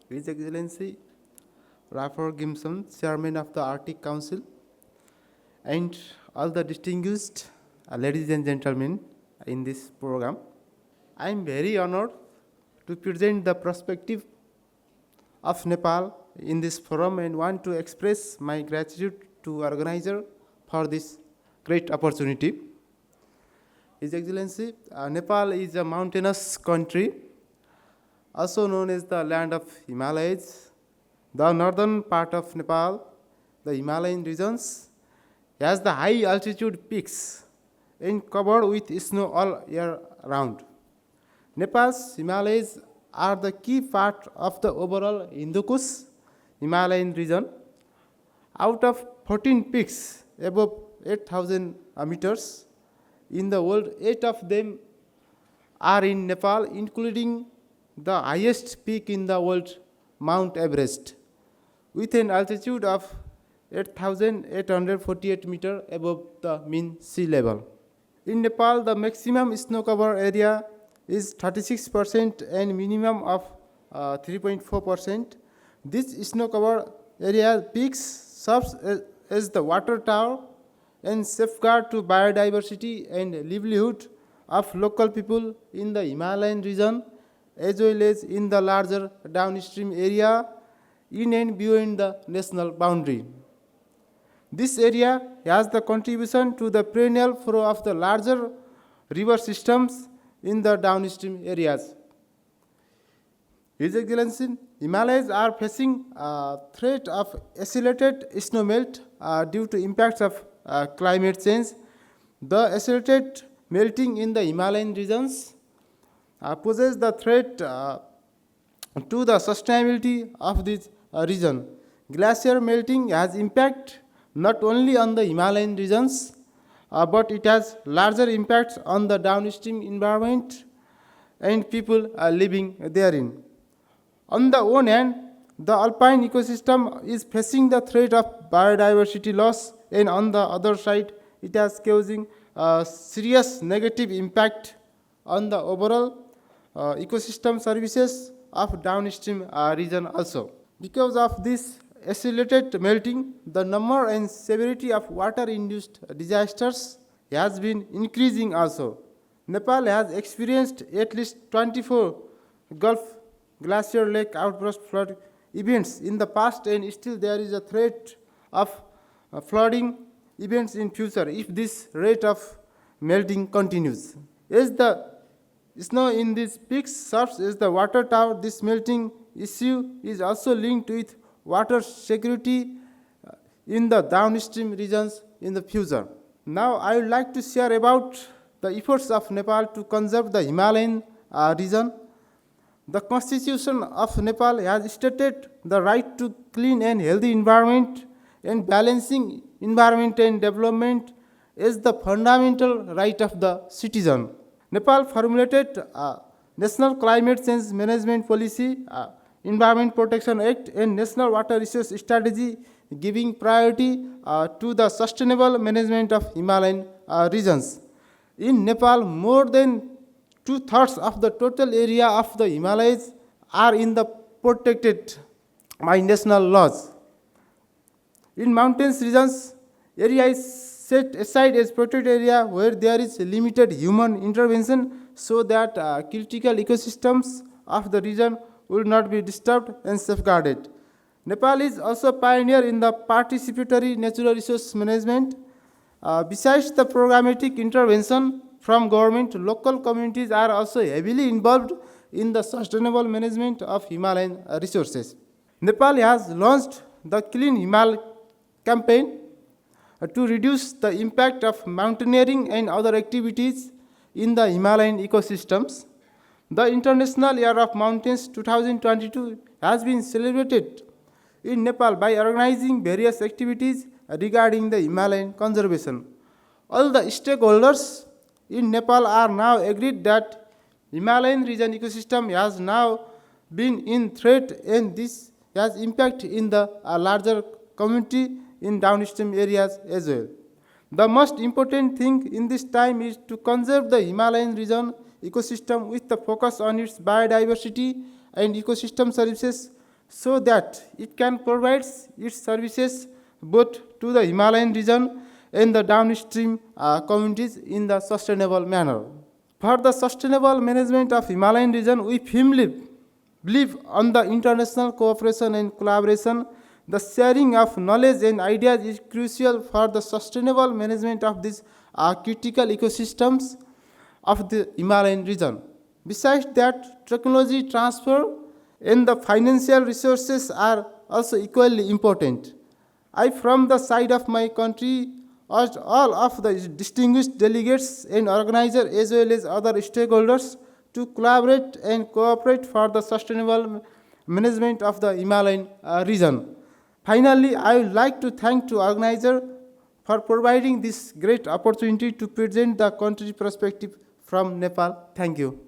His Excellency Rafor Gimson, Chairman of the Arctic Council, and all the distinguished ladies and gentlemen in this program. I am very honored to present the perspective of Nepal in this forum and want to express my gratitude to organizer for this great opportunity. His Excellency, Nepal is a mountainous country, also known as the land of Himalayas. The northern part of Nepal, the Himalayan regions, has the high altitude peaks and covered with snow all year round. Nepal's Himalayas are the key part of the overall Hindu-Kush Himalayan region. Out of 14 peaks above 8,000 meters in the world, 8 of them are in Nepal, including the highest peak in the world, Mount Everest, with an altitude of 8,848 meters above the mean sea level. In Nepal, the maximum snow cover area is 36% and minimum of 3.4%. This snow cover area peaks serves as the water tower and safeguard to biodiversity and livelihood of local people in the Himalayan region as well as in the larger downstream area in and beyond the national boundary. This area has the contribution to the perennial flow of the larger river systems in the downstream areas. His Excellency, Himalayas are facing a threat of accelerated snowmelt due to impacts of climate change. The accelerated melting in the Himalayan regions poses the threat to the sustainability of this region. Glacier melting has impact not only on the Himalayan regions, but it has larger impacts on the downstream environment and people living therein. On the one hand, the alpine ecosystem is facing the threat of biodiversity loss, and on the other side, it is causing a serious negative impact on the overall ecosystem services of downstream region also. Because of this accelerated melting, the number and severity of water-induced disasters has been increasing also. Nepal has experienced at least 24 Gulf Glacier Lake outburst flood events in the past, and still there is a threat of flooding events in future if this rate of melting continues. As the snow in these peaks serves as the water tower, this melting issue is also linked with water security in the downstream regions in the future. Now I would like to share about the efforts of Nepal to conserve the Himalayan region. The Constitution of Nepal has stated the right to clean and healthy environment, and balancing environment and development is the fundamental right of the citizen. Nepal formulated National Climate Change Management Policy, Environment Protection Act, and National Water Resource Strategy, giving priority to the sustainable management of Himalayan regions. In Nepal, more than two-thirds of the total area of the Himalayas are in the protected by national laws. In mountainous regions, area is set aside as protected area where there is limited human intervention so that critical ecosystems of the region will not be disturbed and safeguarded. Nepal is also a pioneer in the participatory natural resource management. Besides the programmatic intervention from government, local communities are also heavily involved in the sustainable management of Himalayan resources. Nepal has launched the Clean Himal campaign to reduce the impact of mountaineering and other activities in the Himalayan ecosystems. The International Year of Mountains 2022 has been celebrated in Nepal by organizing various activities regarding the Himalayan conservation. All the stakeholders in Nepal are now agreed that Himalayan region ecosystem has now been in threat, and this has impact in the larger community in downstream areas as well. The most important thing in this time is to conserve the Himalayan region ecosystem with the focus on its biodiversity and ecosystem services so that it can provide its services both to the Himalayan region and the downstream communities in the sustainable manner. For the sustainable management of Himalayan region, we firmly believe on the international cooperation and collaboration. The sharing of knowledge and ideas is crucial for the sustainable management of these critical ecosystems of the Himalayan region. Besides that, technology transfer and the financial resources are also equally important. I, from the side of my country, urge all of the distinguished delegates and organizers as well as other stakeholders to collaborate and cooperate for the sustainable management of the Himalayan region. Finally, I would like to thank the organizer for providing this great opportunity to present the country perspective from Nepal. Thank you.